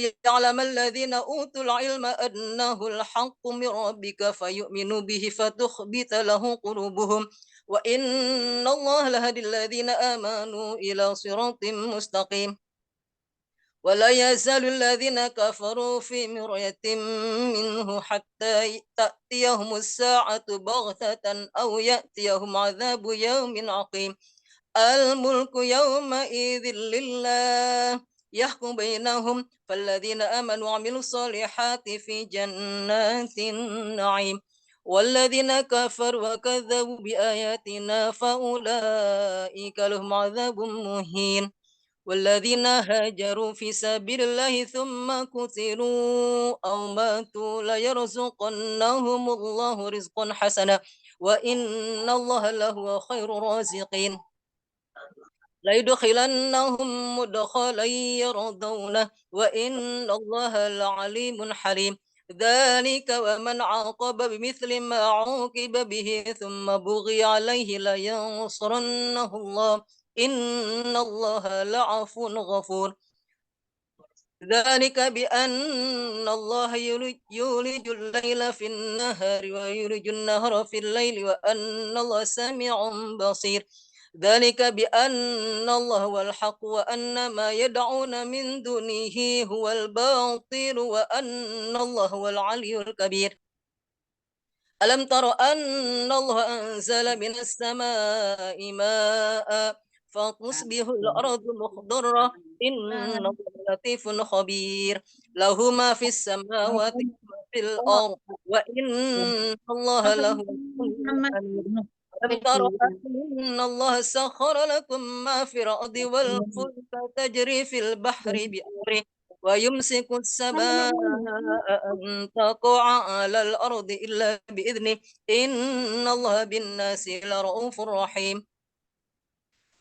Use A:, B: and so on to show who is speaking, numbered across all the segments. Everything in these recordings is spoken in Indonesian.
A: يعلم الذين أوتوا العلم أنه الحق من ربك فيؤمنوا به فتخبت له قلوبهم وإن الله لهدي الذين آمنوا إلى صراط مستقيم. ولا يزال الذين كفروا في مرية منه حتى تأتيهم الساعة بغتة أو يأتيهم عذاب يوم عقيم. الملك يومئذ لله يحكم بينهم فالذين آمنوا وعملوا الصالحات في جنات النعيم والذين كفروا وكذبوا بآياتنا فأولئك لهم عذاب مهين. والذين هاجروا في سبيل الله ثم قتلوا أو ماتوا ليرزقنهم الله رزقا حسنا وإن الله لهو خير الرازقين. ليدخلنهم مدخلا يرضونه وإن الله لعليم حليم. ذلك ومن عاقب بمثل ما عوقب به ثم بغي عليه لينصرنه الله إن الله لعفو غفور. ذلك بأن الله يولج الليل في النهار ويولج النهار في الليل وأن الله سميع بصير. ذلك بأن الله هو الحق وأن ما يدعون من دونه هو الباطل وأن الله هو العلي الكبير. ألم تر أن الله أنزل من السماء ماء فتصبح الأرض مخضرة إن الله لطيف خبير. له ما في السماوات وما في الأرض وإن الله له كل حميد. ألم تر أن الله سخر لكم ما في الأرض والفلك تجري في البحر بأمره ويمسك السماء أن تقع على الأرض إلا بإذنه إن الله بالناس لرؤوف رحيم.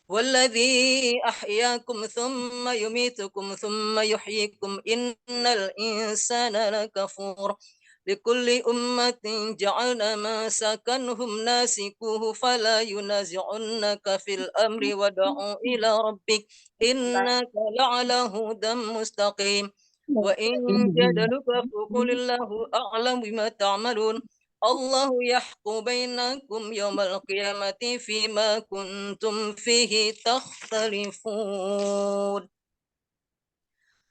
A: والذي أحياكم ثم يميتكم ثم يحييكم إن الإنسان لكفور. لكل أمة جعلنا ما سكنهم ناسكوه فلا ينازعنك في الأمر ودع إلى ربك إنك لعلى هدى مستقيم. وإن جادلوك فقل الله أعلم بما تعملون. الله يحكم بينكم يوم القيامة فيما كنتم فيه تختلفون.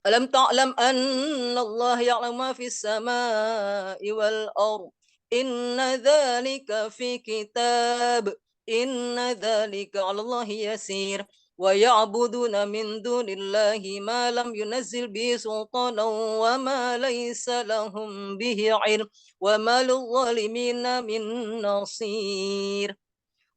A: ألم تعلم أن الله يعلم ما في السماء والأرض إن ذلك في كتاب إن ذلك على الله يسير. ويعبدون من دون الله ما لم ينزل به سلطانا وما ليس لهم به علم وما للظالمين من نصير.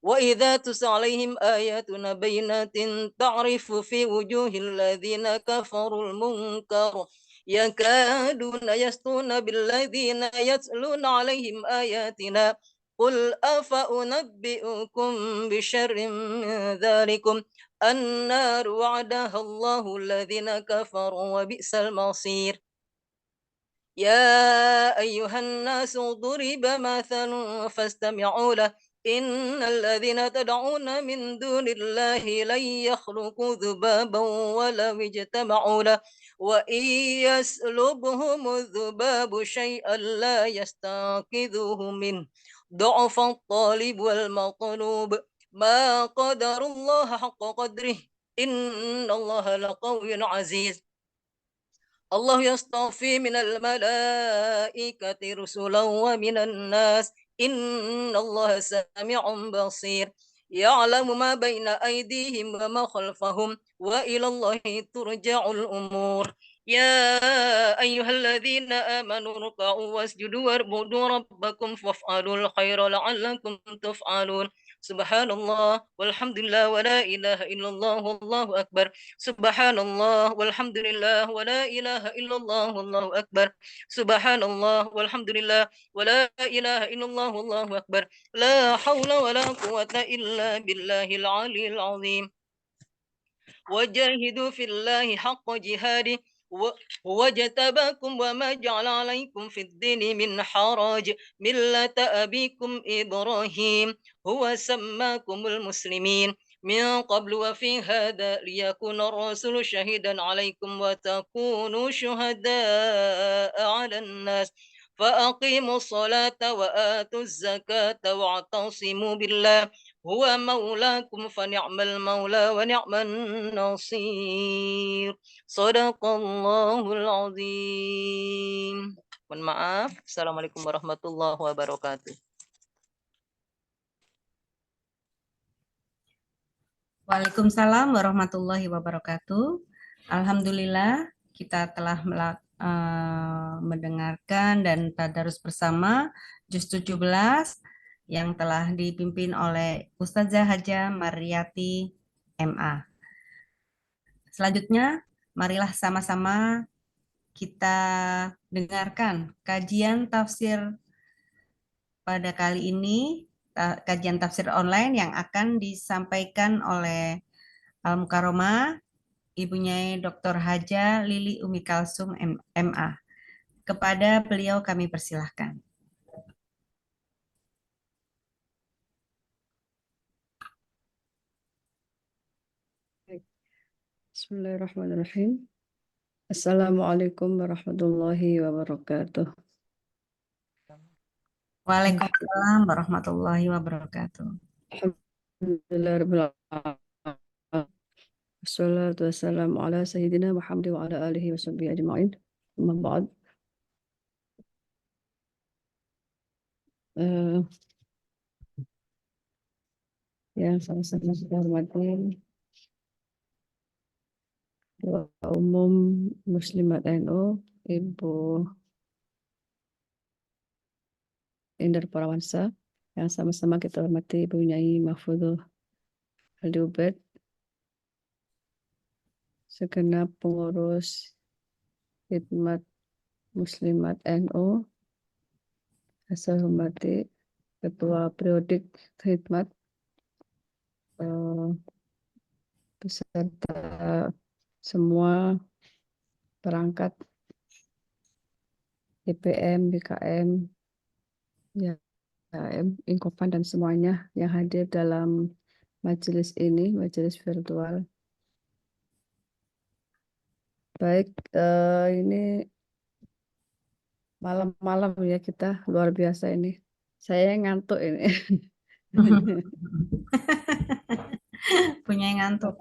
A: وإذا تتلى عليهم آياتنا بينات تعرف في وجوه الذين كفروا المنكر يكادون يسطون بالذين يتلون عليهم آياتنا قل أفأنبئكم بشر من ذلكم النار وعدها الله الذين كفروا وبئس المصير. يا أيها الناس ضرب مثل فاستمعوا له إن الذين تدعون من دون الله لن يخلقوا ذبابا ولو اجتمعوا له وإن يسلبهم الذباب شيئا لا يستنقذوه منه ضعف الطالب والمطلوب ما قدر الله حق قدره إن الله لقوي عزيز. الله يصطفي من الملائكة رسلا ومن الناس إن الله سميع بصير. يعلم ما بين أيديهم وما خلفهم وإلى الله ترجع الأمور. يا أيها الذين آمنوا اركعوا واسجدوا واعبدوا ربكم وافعلوا الخير لعلكم تفعلون. سبحان الله والحمد لله ولا إله إلا الله والله أكبر. سبحان الله والحمد لله ولا إله إلا الله والله أكبر. سبحان الله والحمد لله ولا إله إلا الله والله أكبر. لا حول ولا قوة إلا بالله العلي العظيم. وجاهدوا في الله حق جهاده هو اجتباكم وما جعل عليكم في الدين من حرج ملة أبيكم إبراهيم هو سماكم المسلمين من قبل وفي هذا ليكون الرسول شهيدا عليكم وتكونوا شهداء على الناس فأقيموا الصلاة وآتوا الزكاة واعتصموا بالله هو مولاكم فنعم المولى ونعم النصير صدق الله العظيم. Mohon maaf. Assalamualaikum warahmatullahi wabarakatuh.
B: Waalaikumsalam warahmatullahi wabarakatuh. Alhamdulillah kita telah mendengarkan dan tadarus bersama juz 17 yang telah dipimpin oleh Ustazah Haja Mariyati MA. Selanjutnya, marilah sama-sama kita dengarkan kajian tafsir pada kali ini, kajian tafsir online yang akan disampaikan oleh Al-Mukaromah Ibu Nyai Dr. Haja Lili Umi Kalsum MA. Kepada beliau kami persilahkan.
C: Bismillahirrahmanirrahim. Assalamualaikum warahmatullahi wabarakatuh.
B: Waalaikumsalam warahmatullahi wabarakatuh.
C: Alhamdulillah. Wassalatu wassalamu ala sayyidina Muhammad wa ala alihi wa sahbihi ajma'in. Amma ba'd. Yang sama-sama kita hormati Ketua Umum Muslimat NU, Ibu Indar Parawansa, yang sama-sama kita hormati Ibu Nyai Mahfudzuh Aldi Ubed, segenap pengurus Khidmat Muslimat NU, saya hormati Ketua Periodik Khidmat, beserta semua perangkat DPM, BKM, YAM, Inkopan, dan semuanya yang hadir dalam majelis ini, majelis virtual. Baik, ini malam-malam ya kita luar biasa ini. Saya ngantuk ini.
B: Punya yang ngantuk.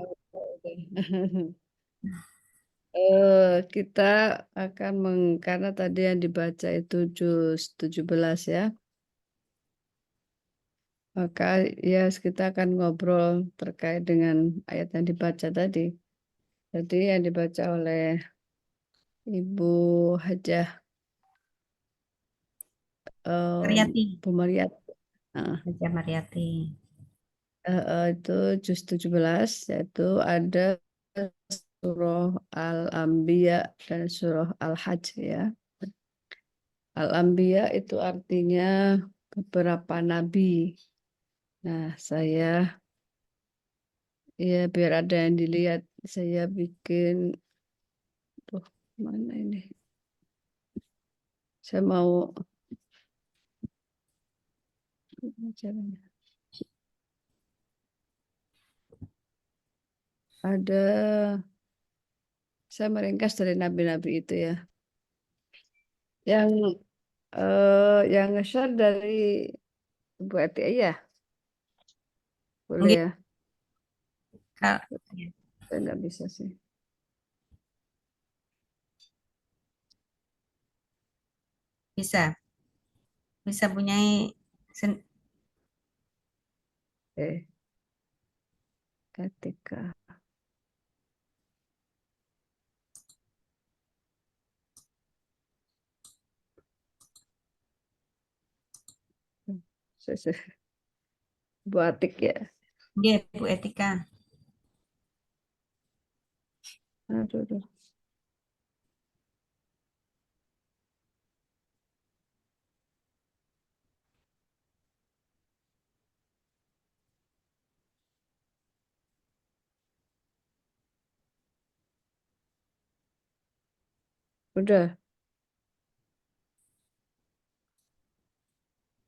C: Kita akan karena tadi yang dibaca itu juz 17 ya. Maka ya kita akan ngobrol terkait dengan ayat yang dibaca tadi. Jadi yang dibaca oleh Ibu Hajah
B: Mariyati.
C: Bu Mariyati.
B: Haja Mariyati.
C: Itu juz 17, yaitu ada surah Al-Anbiya dan surah Al-Hajj ya. Al-Anbiya itu artinya beberapa nabi. Nah, saya ya biar ada yang dilihat, saya bikin mana ini? Saya mau caranya. Ada, saya meringkas dari nabi-nabi itu ya. Yang nge-share dari Bu Eti ya, boleh ya? Saya nggak bisa sih.
B: Bisa punya
C: Ketika Bu Atik ya.
B: Dia Bu Etika.
C: Aduh. Udah.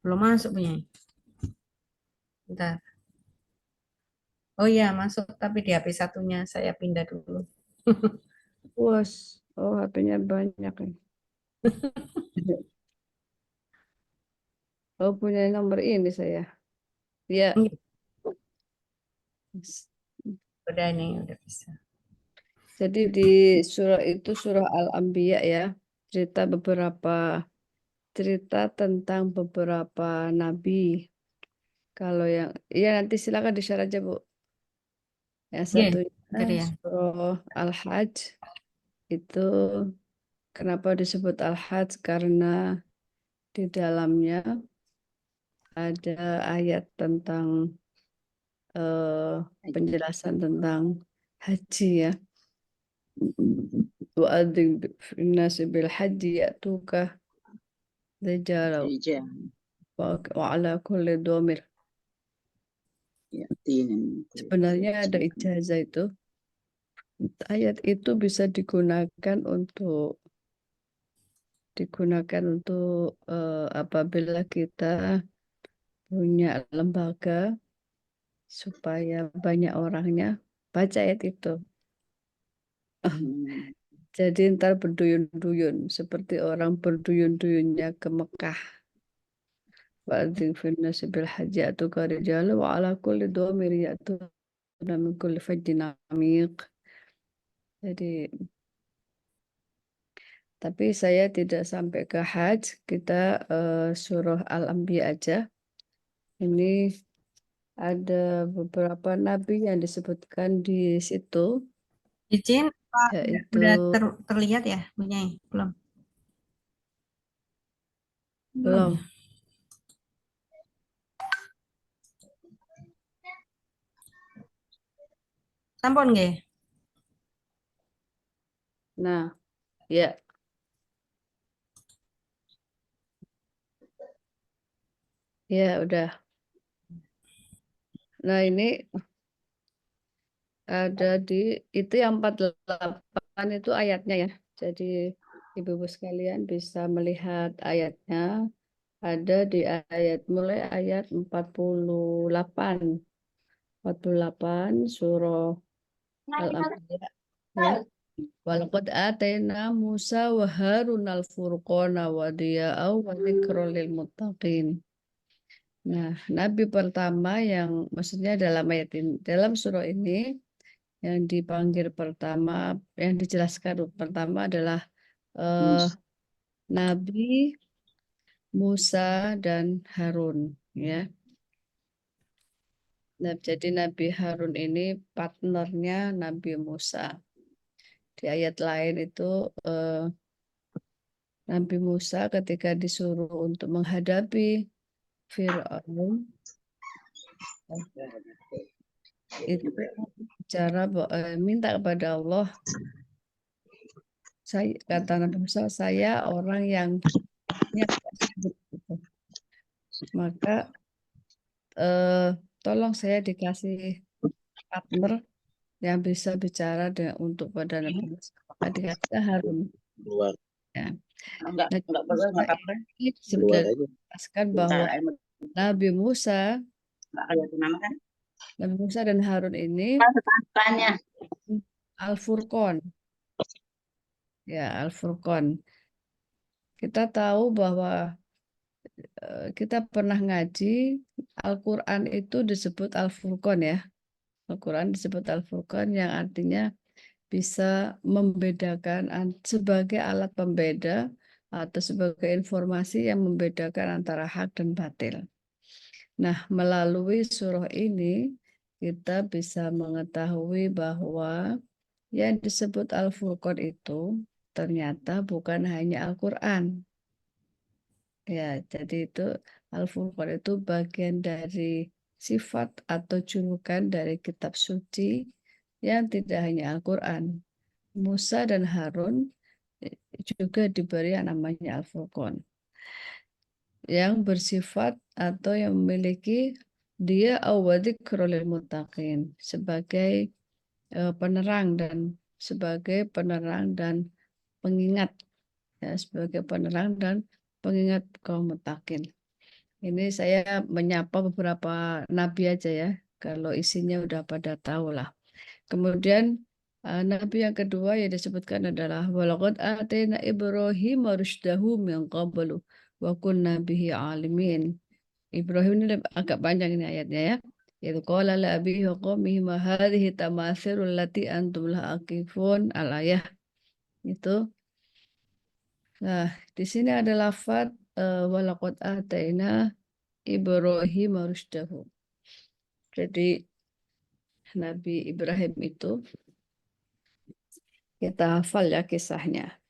B: Belum masuk punya. Bentar. Oh iya, masuk. Tapi di HP satunya saya pindah dulu.
C: Puas. Oh, HP-nya banyak nih. Oh, punya nomor ini saya. Ya.
B: Udah nih, udah bisa.
C: Jadi di surah itu surah Al-Anbiya ya. Cerita tentang beberapa nabi. Kalau yang iya nanti silakan di-share aja, Bu. Yang
B: Iya,
C: satunya
B: Kirian.
C: surah Al-Hajj itu kenapa disebut Al-Hajj? Karena di dalamnya ada ayat tentang penjelasan tentang haji ya. Wa'adzim finnasi bil haji ya'tuka rijalan wa ala kulli dhamir. Sebenarnya ada ijazah itu. Ayat itu bisa digunakan untuk apabila kita punya lembaga supaya banyak orangnya baca ayat itu. Jadi ntar berduyun-duyun seperti orang berduyun-duyunnya ke Mekah. Wa'adzim finnasi bil haji ya'tuka rijalan wa ala kulli dhamir ya'tuna min kulli fajjin 'amiq. Jadi tapi saya tidak sampai ke Hajj, kita surah Al-Anbiya aja. Ini ada beberapa nabi yang disebutkan di situ,
B: Izin, Pak,
C: yaitu
B: udah terlihat ya punya? Belum. Belum
C: belum.
B: ya? Sampun nggih?
C: Nah, ya, ya udah. Nah ini ada di itu yang 48 itu ayatnya ya. Jadi ibu-ibu sekalian bisa melihat ayatnya. Ada di mulai ayat 48 surah Al-Anbiya ya. Walaqad atayna Musa wa Harun al-furqana wa diya'aw wa dzikrul lil muttaqin. Nah, nabi pertama yang maksudnya dalam ayat ini, dalam surah ini yang dipanggil pertama, yang dijelaskan pertama adalah eh, Nabi Musa dan Harun ya. Nah, jadi Nabi Harun ini partnernya Nabi Musa. Di ayat lain itu Nabi Musa ketika disuruh untuk menghadapi Fir'aun itu cara minta kepada Allah, kata Nabi Musa, saya orang yang tidak sanggup gitu. Maka tolong saya dikasih partner yang bisa bicara untuk pada Nabi Musa. Maka dikasih Harun. Ya. Nah, Musa ini sudah dijelaskan bahwa Nabi Musa dan Harun ini Al-Furqan. Ya, Al-Furqan. Kita tahu bahwa kita pernah ngaji Al-Quran itu disebut Al-Furqan ya. Al-Quran disebut Al-Furqan yang artinya bisa membedakan sebagai alat pembeda atau sebagai informasi yang membedakan antara hak dan batil. Nah, melalui surah ini kita bisa mengetahui bahwa yang disebut Al-Furqan itu ternyata bukan hanya Al-Quran. Ya, jadi itu Al-Furqan itu bagian dari sifat atau julukan dari kitab suci yang tidak hanya Al-Quran. Musa dan Harun juga diberi yang namanya Al-Furqan yang bersifat atau yang memiliki dia awadzikrul lil muttaqin sebagai penerang dan pengingat ya, sebagai penerang dan pengingat kaum muttaqin. Ini saya menyapa beberapa nabi aja ya. Kalau isinya udah pada tahu lah. Kemudian Nabi yang kedua yang disebutkan adalah walaqad atayna Ibrahim rusydahu min qablu wa kunna bihi alimin. Ibrahim ini agak panjang ini ayatnya ya. Itu qala la abihi wa qaumihi ma hadhihi tamathilul lati antum laha aqifun al-ayah. Itu. Nah, di sini ada lafaz walaqad atayna Ibrahim rusydahu. Jadi Nabi Ibrahim itu kita hafal ya kisahnya.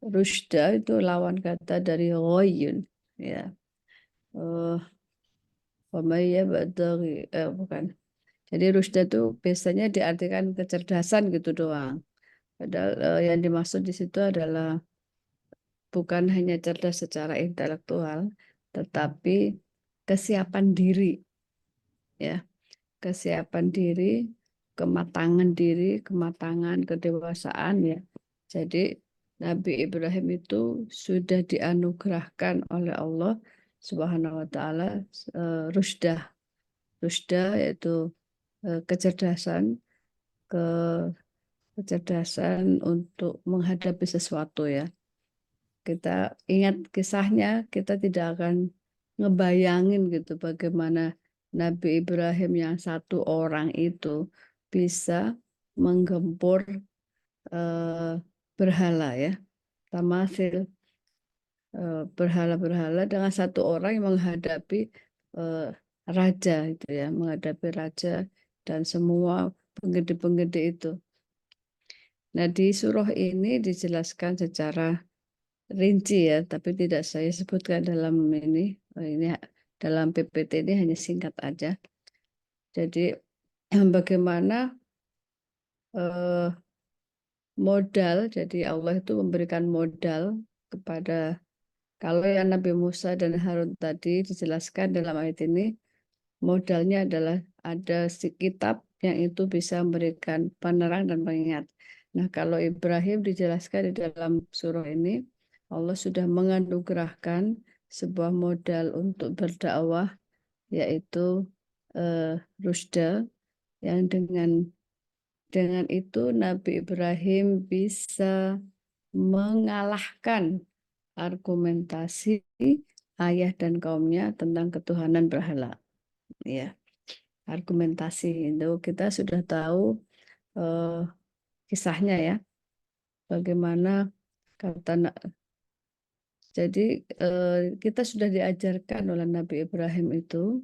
C: Rusyda itu lawan kata dari ghayyun ya. Bukan. Jadi rusyda itu biasanya diartikan kecerdasan gitu doang. Padahal yang dimaksud di situ adalah bukan hanya cerdas secara intelektual, tetapi kesiapan diri ya. Kesiapan diri, kematangan, kedewasaan ya. Jadi Nabi Ibrahim itu sudah dianugerahkan oleh Allah Subhanahu wa taala rusdah. Rusdah yaitu kecerdasan, kecerdasan untuk menghadapi sesuatu ya. Kita ingat kisahnya, kita tidak akan ngebayangin gitu bagaimana Nabi Ibrahim yang satu orang itu bisa menggempur berhala ya, tamasil, berhala-berhala dengan satu orang yang menghadapi raja itu ya, menghadapi raja dan semua penggede-penggede itu. Nah, di surah ini dijelaskan secara rinci ya, tapi tidak saya sebutkan dalam ini dalam PPT ini hanya singkat aja. Jadi bagaimana modal, jadi Allah itu memberikan modal kepada, kalau yang Nabi Musa dan Harun tadi dijelaskan dalam ayat ini, modalnya adalah ada si kitab yang itu bisa memberikan penerang dan pengingat. Nah, kalau Ibrahim dijelaskan di dalam surah ini, Allah sudah menganugerahkan sebuah modal untuk berdakwah, yaitu rusda, yang dengan itu Nabi Ibrahim bisa mengalahkan argumentasi ayah dan kaumnya tentang ketuhanan berhala. Ya, argumentasi itu kita sudah tahu kisahnya ya, bagaimana kata. Jadi kita sudah diajarkan oleh Nabi Ibrahim itu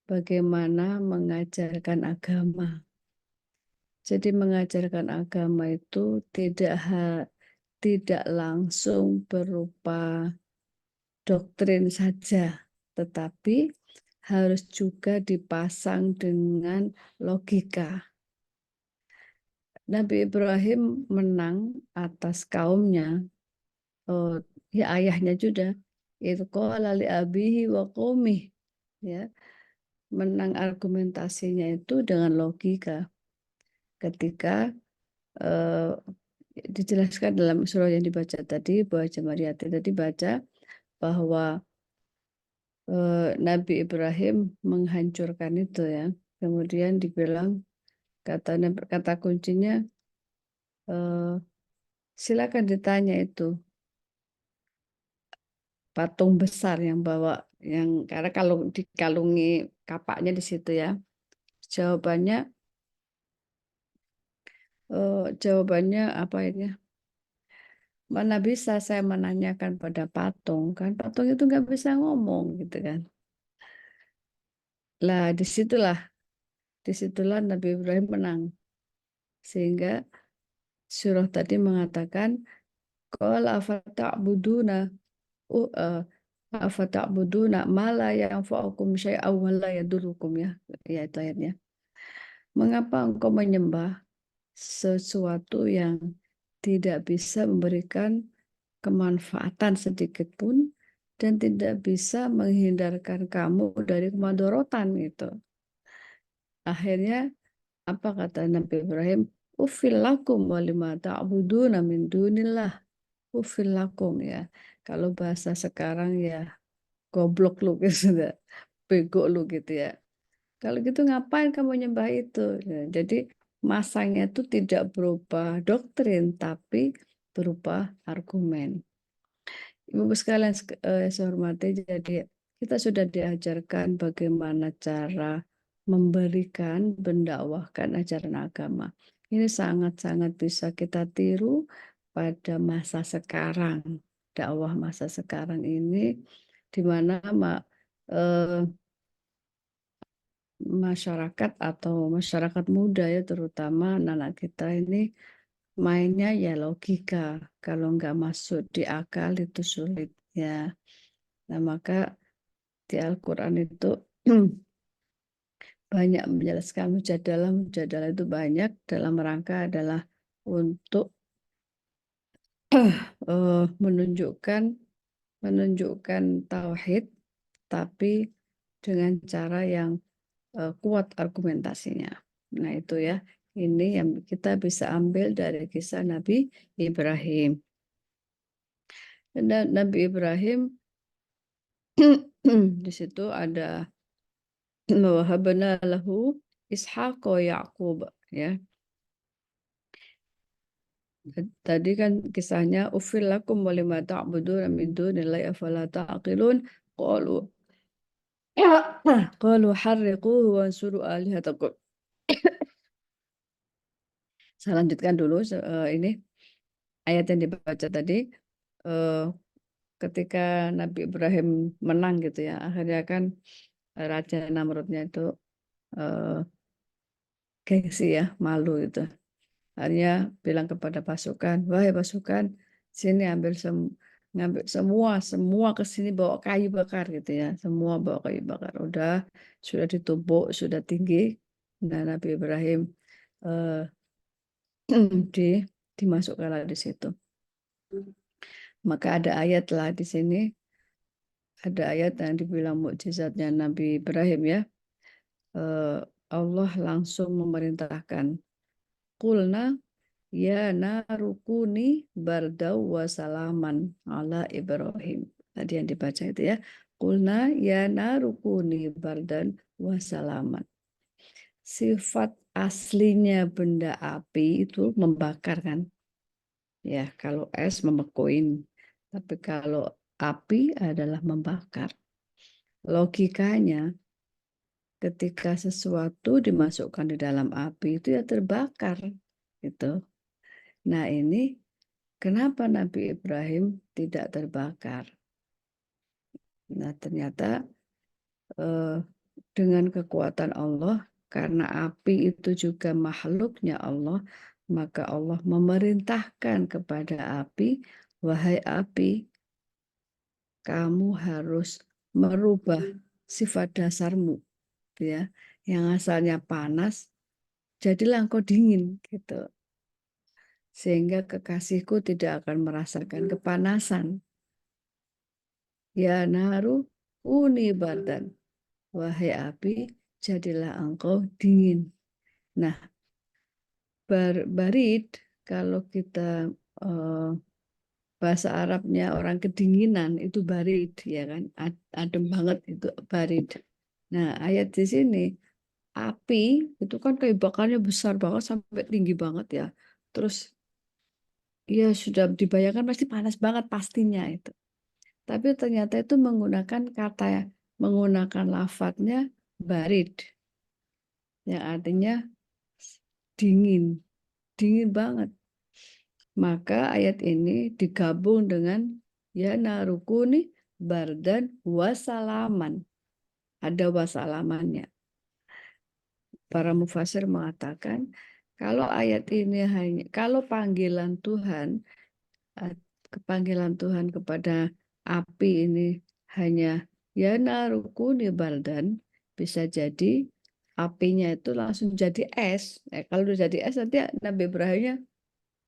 C: bagaimana mengajarkan agama. Jadi mengajarkan agama itu tidak langsung berupa doktrin saja, tetapi harus juga dipasang dengan logika. Nabi Ibrahim menang atas kaumnya, ya ayahnya juga. Itu qala li abihi wa qaumih, ya. Menang argumentasinya itu dengan logika. Ketika dijelaskan dalam surah yang dibaca tadi, bahwa Jamariati tadi baca bahwa Nabi Ibrahim menghancurkan itu ya. Kemudian dibilang kata kuncinya, silakan ditanya itu patung besar yang bawa, yang karena kalau dikalungi kapaknya di situ ya. Jawabannya apa ini? Mana bisa saya menanyakan pada patung, kan patung itu nggak bisa ngomong gitu kan. Lah disitulah Nabi Ibrahim menang. Sehingga surah tadi mengatakan qala afata'buduna afata'buduna ma la yanfa'ukum syai'aw wa la yadurukum ya. Ya itu ayatnya. Mengapa engkau menyembah sesuatu yang tidak bisa memberikan kemanfaatan sedikit pun dan tidak bisa menghindarkan kamu dari kemadorotan itu. Akhirnya apa kata Nabi Ibrahim? Ufil lakum wa lima ta'buduna min dunillah. Ufil lakum ya. Kalau bahasa sekarang ya goblok lu gitu ya. Bego lu gitu ya. Kalau gitu ngapain kamu nyembah itu? Ya, jadi masanya itu tidak berupa doktrin, tapi berupa argumen. Ibu sekalian saya hormati, jadi kita sudah diajarkan bagaimana cara memberikan, mendakwahkan ajaran agama. Ini sangat-sangat bisa kita tiru pada masa sekarang, dakwah masa sekarang ini, di mana masyarakat atau masyarakat muda ya, terutama anak-anak kita ini mainnya ya logika. Kalau nggak masuk di akal itu sulit ya. Nah, maka di Al-Quran itu banyak menjelaskan mujadalah. Mujadalah itu banyak dalam rangka adalah untuk menunjukkan tauhid, tapi dengan cara yang kuat argumentasinya. Nah, itu ya. Ini yang kita bisa ambil dari kisah Nabi Ibrahim. Dan Nabi Ibrahim di situ ada wahabna lahu Ishaq wa Yaqub ya. Tadi kan kisahnya ufil lakum wa lima ta'buduna min dunillahi afala ta'qilun qalu qalu harriquhu wansuru alihatakum. Saya lanjutkan dulu ini ayat yang dibaca tadi. Ketika Nabi Ibrahim menang gitu ya, akhirnya kan Raja Namrudnya itu gengsi ya, malu itu. Akhirnya bilang kepada pasukan, wahai pasukan, sini ngambil semua ke sini bawa kayu bakar gitu ya, semua bawa kayu bakar. Udah sudah ditumbuk, sudah tinggi. Nah, Nabi Ibrahim eh, dimasukkanlah di situ. Maka ada ayat lah di sini, ada ayat yang dibilang mukjizatnya Nabi Ibrahim ya. Allah langsung memerintahkan, Qulna ya narukuni bardau wa salaman ala Ibrahim. Tadi yang dibaca itu ya. Qulna ya narukuni bardan wa salaman. Sifat aslinya benda api itu membakar kan. Ya, kalau es membekuin. Tapi kalau api adalah membakar. Logikanya ketika sesuatu dimasukkan di dalam api itu ya terbakar gitu. Nah, ini kenapa Nabi Ibrahim tidak terbakar? Nah, ternyata dengan kekuatan Allah, karena api itu juga makhluknya Allah, maka Allah memerintahkan kepada api, wahai api, kamu harus merubah sifat dasarmu, ya, yang asalnya panas, jadilah engkau dingin, gitu. Sehingga kekasihku tidak akan merasakan kepanasan. Ya naru uni bardan. Wahai api, jadilah engkau dingin. Nah, barid, kalau kita bahasa Arabnya orang kedinginan, itu barid, ya kan? Adem banget itu barid. Nah, ayat di sini, api itu kan kayak bakarnya besar banget sampai tinggi banget ya. Terus ya sudah dibayangkan pasti panas banget pastinya itu. Tapi ternyata itu menggunakan lafadznya barid, yang artinya dingin, dingin banget. Maka ayat ini digabung dengan ya narukuni bardan wasalaman. Ada wasalamannya. Para mufasir mengatakan kalau ayat ini kalau panggilan Tuhan kepada api ini hanya ya narukuni bardan, bisa jadi apinya itu langsung jadi es. Kalau udah jadi es nanti Nabi Ibrahimnya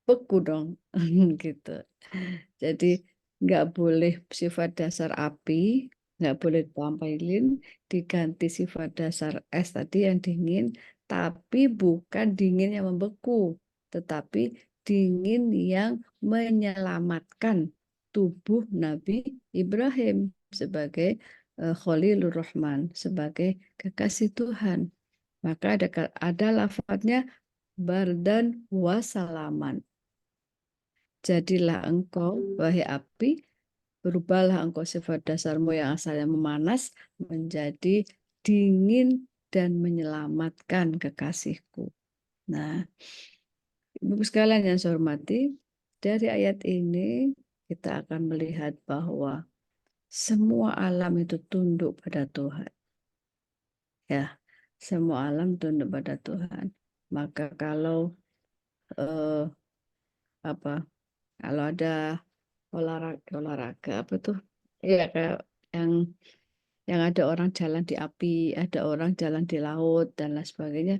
C: beku dong gitu. Jadi nggak boleh sifat dasar api, nggak boleh ditampilin, diganti sifat dasar es tadi yang dingin, tapi bukan dingin yang membeku, tetapi dingin yang menyelamatkan tubuh Nabi Ibrahim sebagai Khalilur Rahman, sebagai kekasih Tuhan. Maka ada lafadznya bardan wasalaman. Jadilah engkau, wahai api, berubahlah engkau sifat dasarmu yang asalnya memanas menjadi dingin dan menyelamatkan kekasihku. Nah, Ibu sekalian yang saya hormati, dari ayat ini kita akan melihat bahwa semua alam itu tunduk pada Tuhan. Ya, semua alam tunduk pada Tuhan. Maka kalau kalau ada olahraga apa tuh? Iya, kayak yang ada orang jalan di api, ada orang jalan di laut dan lain sebagainya,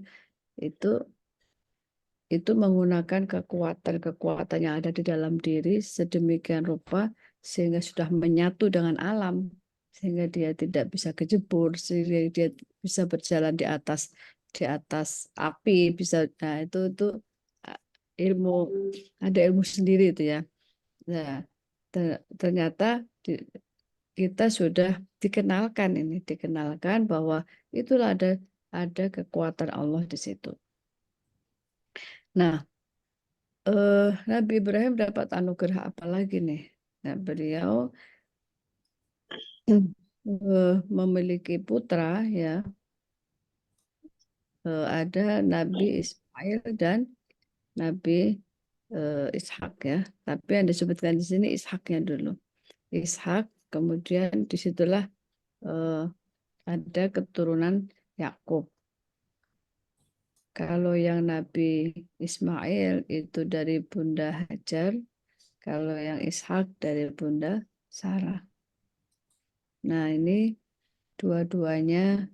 C: itu menggunakan kekuatan yang ada di dalam diri sedemikian rupa sehingga sudah menyatu dengan alam, sehingga dia tidak bisa kejebur, sehingga dia bisa berjalan di atas api, bisa. Nah, itu ilmu, ada ilmu sendiri itu ya. Nah, ternyata kita sudah dikenalkan bahwa itulah ada kekuatan Allah di situ. Nah, Nabi Ibrahim dapat anugerah apa lagi nih? Nah, beliau memiliki putra ya. Ada Nabi Ismail dan Nabi Ishak ya. Tapi yang disebutkan di sini Ishaknya dulu. Ishak, kemudian disitulah ada keturunan Yakub. Kalau yang Nabi Ismail itu dari Bunda Hajar, kalau yang Ishak dari Bunda Sarah. Nah, ini dua-duanya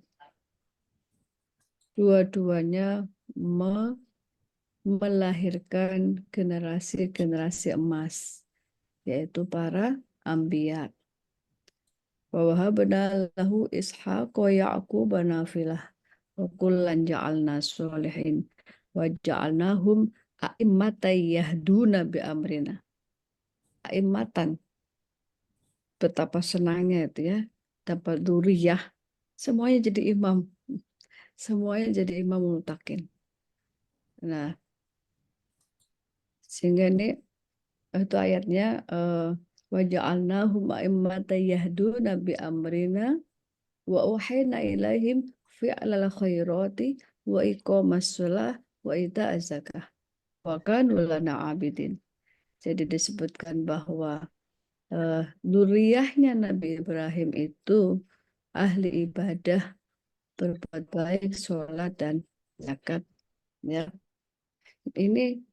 C: melahirkan generasi-generasi emas, yaitu para anbiya. Wa wahabna lahu Ishaq wa Ya'qub nafilah wa kullan ja'alna sholihin wa ja'alnahum a'immatan yahduna bi amrina. A'immatan, betapa senangnya itu ya, dapat duriyah, semuanya jadi imam. Semuanya jadi imam mutakin. Nah, sehingga ini itu ayatnya wa ja'alnahum a'immatan yahduna bi amrina wa uhayna ilaihim fi'lal khairati wa iqamas shalah wa ita'az zakah wa kanu lana abidin. Jadi disebutkan bahwa dzurriyyahnya Nabi Ibrahim itu ahli ibadah, berbuat baik, sholat dan zakat. Ya, ini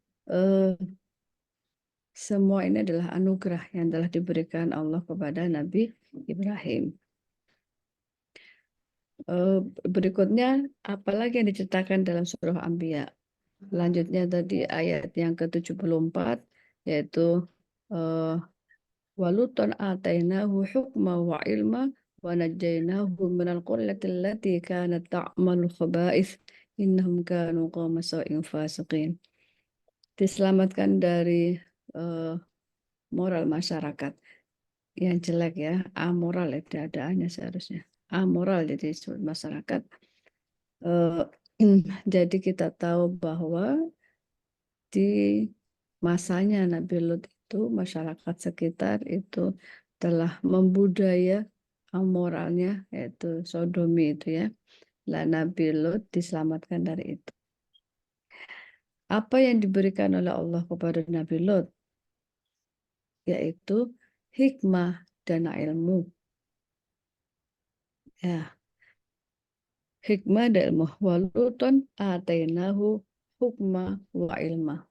C: semua ini adalah anugerah yang telah diberikan Allah kepada Nabi Ibrahim. Berikutnya, apalagi yang diceritakan dalam surah Anbiya. Lanjutnya tadi ayat yang ke-74, yaitu walutan atainahu hukma wa ilma wa najjaynahu minal qaryati allati kanat ta'malul khaba'ith innahum kanu qauma sa'in fasiqin. Diselamatkan dari moral masyarakat yang jelek ya, amoral ya, ada-adanya seharusnya. Amoral jadi masyarakat. Jadi kita tahu bahwa di masanya Nabi Lut itu masyarakat sekitar itu telah membudaya amoralnya, yaitu sodomi itu ya. Lah Nabi Lut diselamatkan dari itu. Apa yang diberikan oleh Allah kepada Nabi Lut? Yaitu hikmah dan ilmu. Ya, hikmah dan ilmu. Waluton atainahu hukma wa ilma.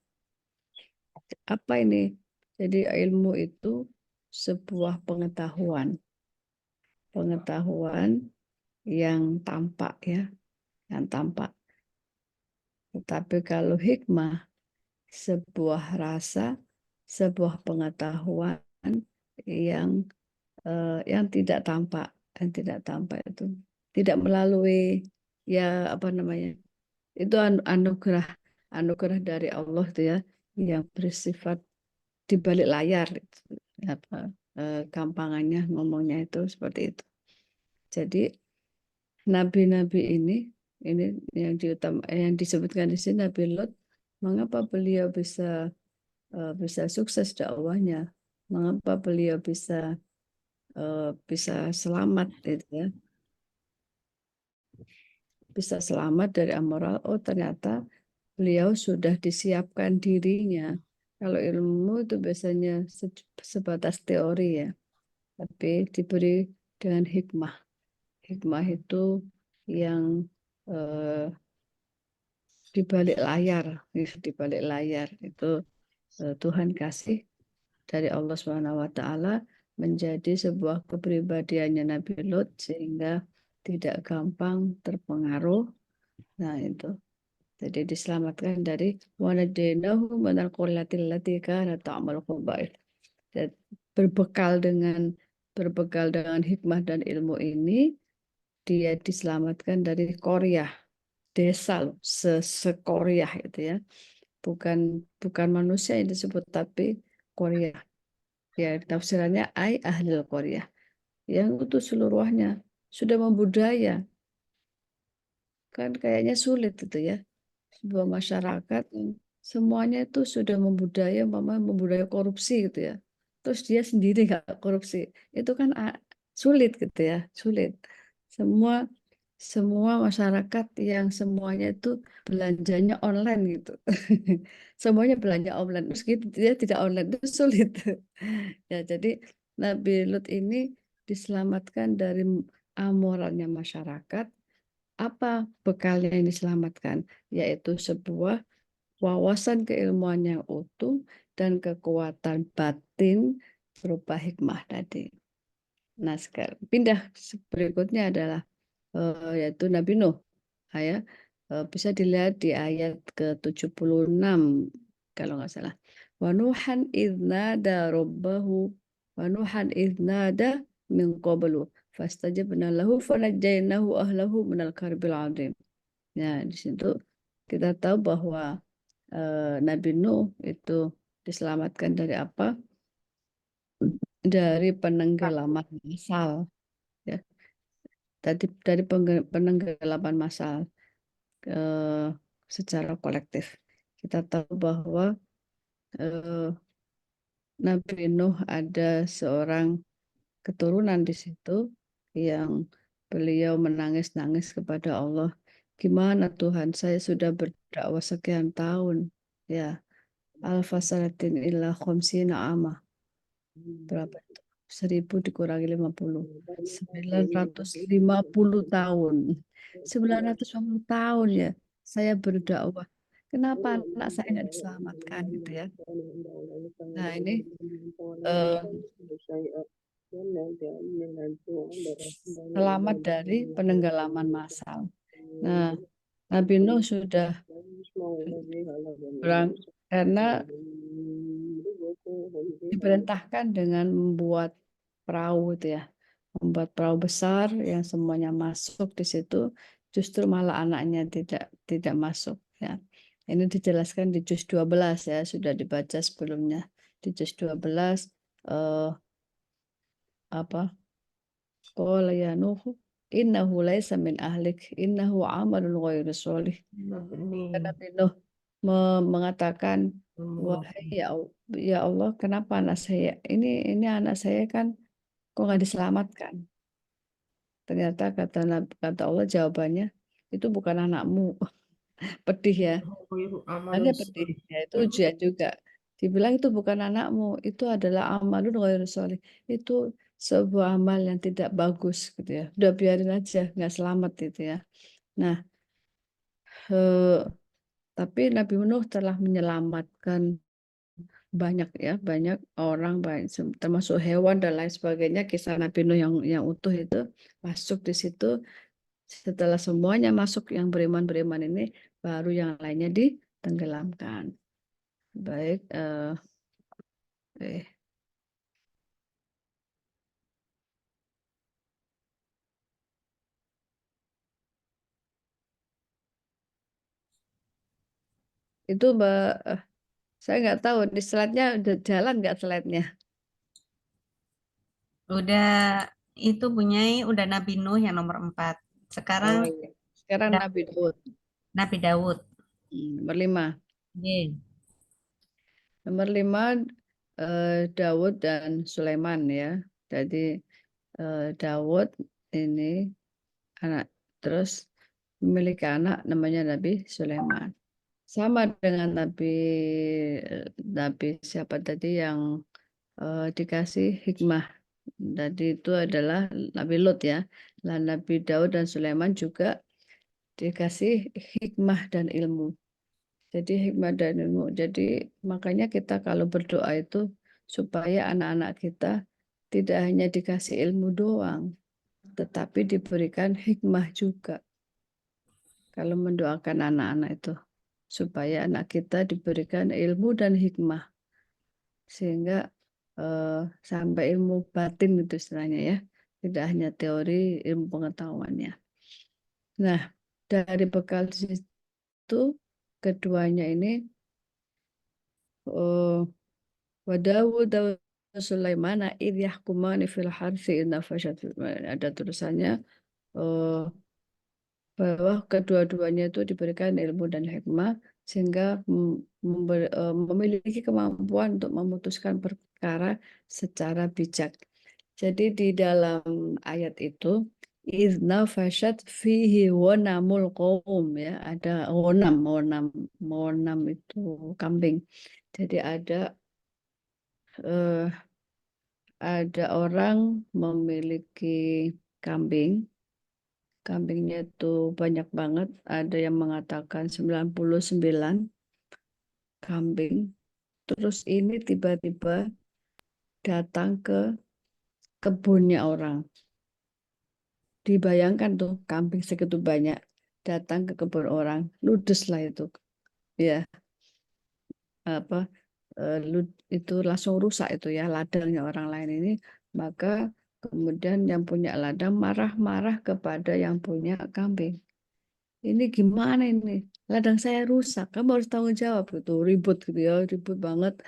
C: Apa ini? Jadi ilmu itu sebuah pengetahuan yang tampak ya, yang tampak. Tetapi kalau hikmah, sebuah rasa, sebuah pengetahuan yang tidak tampak, itu tidak melalui ya apa namanya, itu anugerah dari Allah itu ya, yang bersifat di balik layar, gampangannya ngomongnya itu seperti itu. Jadi nabi-nabi ini yang disebutkan di sini Nabi Lot, mengapa beliau bisa sukses dakwahnya, mengapa beliau bisa selamat gitu ya, bisa selamat dari amoral. Oh ternyata beliau sudah disiapkan dirinya. Kalau ilmu itu biasanya sebatas teori ya, tapi diberi dengan hikmah. Hikmah itu yang di balik layar, di balik layar itu Tuhan kasih dari Allah Subhanahu wa taala menjadi sebuah kepribadiannya Nabi Lot sehingga tidak gampang terpengaruh. Nah, itu. Jadi diselamatkan dari wanadainahu minal qaryatil lati kanat ta'mal khaba'ith. Dan berbekal dengan hikmah dan ilmu ini dia diselamatkan dari Korea, desa loh, Korea itu ya. Bukan manusia yang disebut tapi Korea. Ya, tafsirannya ahlil Korea. Yang itu seluruhnya sudah membudaya. Kan kayaknya sulit itu ya. Sebuah masyarakat yang semuanya itu sudah membudaya korupsi gitu ya. Terus dia sendiri nggak korupsi. Itu kan sulit gitu ya, sulit. Semua semua masyarakat yang semuanya itu belanjanya online gitu. Semuanya belanja online. Terus gitu dia tidak online itu sulit. Ya, jadi Nabi Lut ini diselamatkan dari amoralnya masyarakat. Apa bekalnya yang diselamatkan? Yaitu sebuah wawasan keilmuan yang utuh dan kekuatan batin berupa hikmah tadi. Nah, sekarang pindah berikutnya adalah yaitu Nabi Nuh. Ya, bisa dilihat di ayat ke-76 kalau nggak salah. Wa Nuhan idnada rabbahu wa Nuhan idnada min qablu fastajabna lahu fanajjaynahu ahlahu minal karbil azim. Ya, di situ kita tahu bahwa Nabi Nuh itu diselamatkan dari apa? Dari penenggelaman massal, ya. Dari penenggelaman massal eh, secara kolektif. Kita tahu bahwa eh, Nabi Nuh ada seorang keturunan di situ yang beliau menangis-nangis kepada Allah. Gimana Tuhan, saya sudah berdakwah sekian tahun, ya, alfasaratin illa khomsina amah. Berapa itu? 1000 dikurangi 50. 950 tahun. 950 tahun ya. Saya berdakwah. Kenapa anak saya nggak diselamatkan gitu ya. Nah ini eh, selamat dari penenggelaman massal. Nah, Nabi Nuh sudah karena diperintahkan dengan membuat perahu itu ya, membuat perahu besar yang semuanya masuk di situ, justru malah anaknya tidak masuk ya. Ini dijelaskan di juz 12 ya, sudah dibaca sebelumnya. Di juz 12 apa? Qala ya Nuh innahu laisa min ahlik innahu amalun ghairu sholih. Nabi Nuh mengatakan, wahai ya Allah, kenapa anak saya ini anak saya kan kok nggak diselamatkan? Ternyata kata Allah jawabannya itu bukan anakmu. Pedih ya. Ada pedih. Ya, itu ujian juga. Dibilang itu bukan anakmu, itu adalah amalun ghairu sholih. Itu sebuah amal yang tidak bagus gitu ya. Udah biarin aja, nggak selamat itu ya. Nah, eh, tapi Nabi Nuh telah menyelamatkan banyak orang, termasuk hewan dan lain sebagainya. Kisah Nabi Nuh yang utuh itu masuk di situ. Setelah semuanya masuk yang beriman ini, baru yang lainnya ditenggelamkan. Baik, itu Mbak, saya nggak tahu di slide-nya udah jalan nggak slide-nya.
B: Udah itu Bunyai udah Nabi Nuh yang nomor 4. Sekarang
C: Oh iya. Sekarang Nabi Daud.
B: Nabi Daud.
C: Nomor 5.
B: Ye.
C: Nomor 5 Daud dan Sulaiman ya. Jadi Daud ini anak, terus memiliki anak namanya Nabi Sulaiman. Sama dengan Nabi siapa tadi yang dikasih hikmah. Tadi itu adalah Nabi Lut ya. Lah Nabi Daud dan Sulaiman juga dikasih hikmah dan ilmu. Jadi hikmah dan ilmu. Jadi makanya kita kalau berdoa itu supaya anak-anak kita tidak hanya dikasih ilmu doang, tetapi diberikan hikmah juga. Kalau mendoakan anak-anak itu supaya anak kita diberikan ilmu dan hikmah sehingga sampai ilmu batin itu istilahnya ya, tidak hanya teori ilmu pengetahuannya. Nah, dari bekal itu keduanya ini wa Dawud wa Sulaimana idh yahkumani fil harsi idh nafashat ada tulisannya bahwa kedua-duanya itu diberikan ilmu dan hikmah sehingga memiliki kemampuan untuk memutuskan perkara secara bijak. Jadi di dalam ayat itu izna fasyad fihi wonamul qaum ya, ada wonam itu kambing. Jadi ada orang memiliki kambing. Kambingnya itu banyak banget. Ada yang mengatakan 99 kambing. Terus ini tiba-tiba datang ke kebunnya orang. Dibayangkan tuh kambing segitu banyak datang ke kebun orang. Ludes lah itu. Ya, apa itu langsung rusak itu ya ladangnya orang lain ini. Maka kemudian yang punya ladang marah-marah kepada yang punya kambing. Ini gimana ini? Ladang saya rusak, kamu harus tanggung jawab gitu, ribut gitu ya, ribut banget.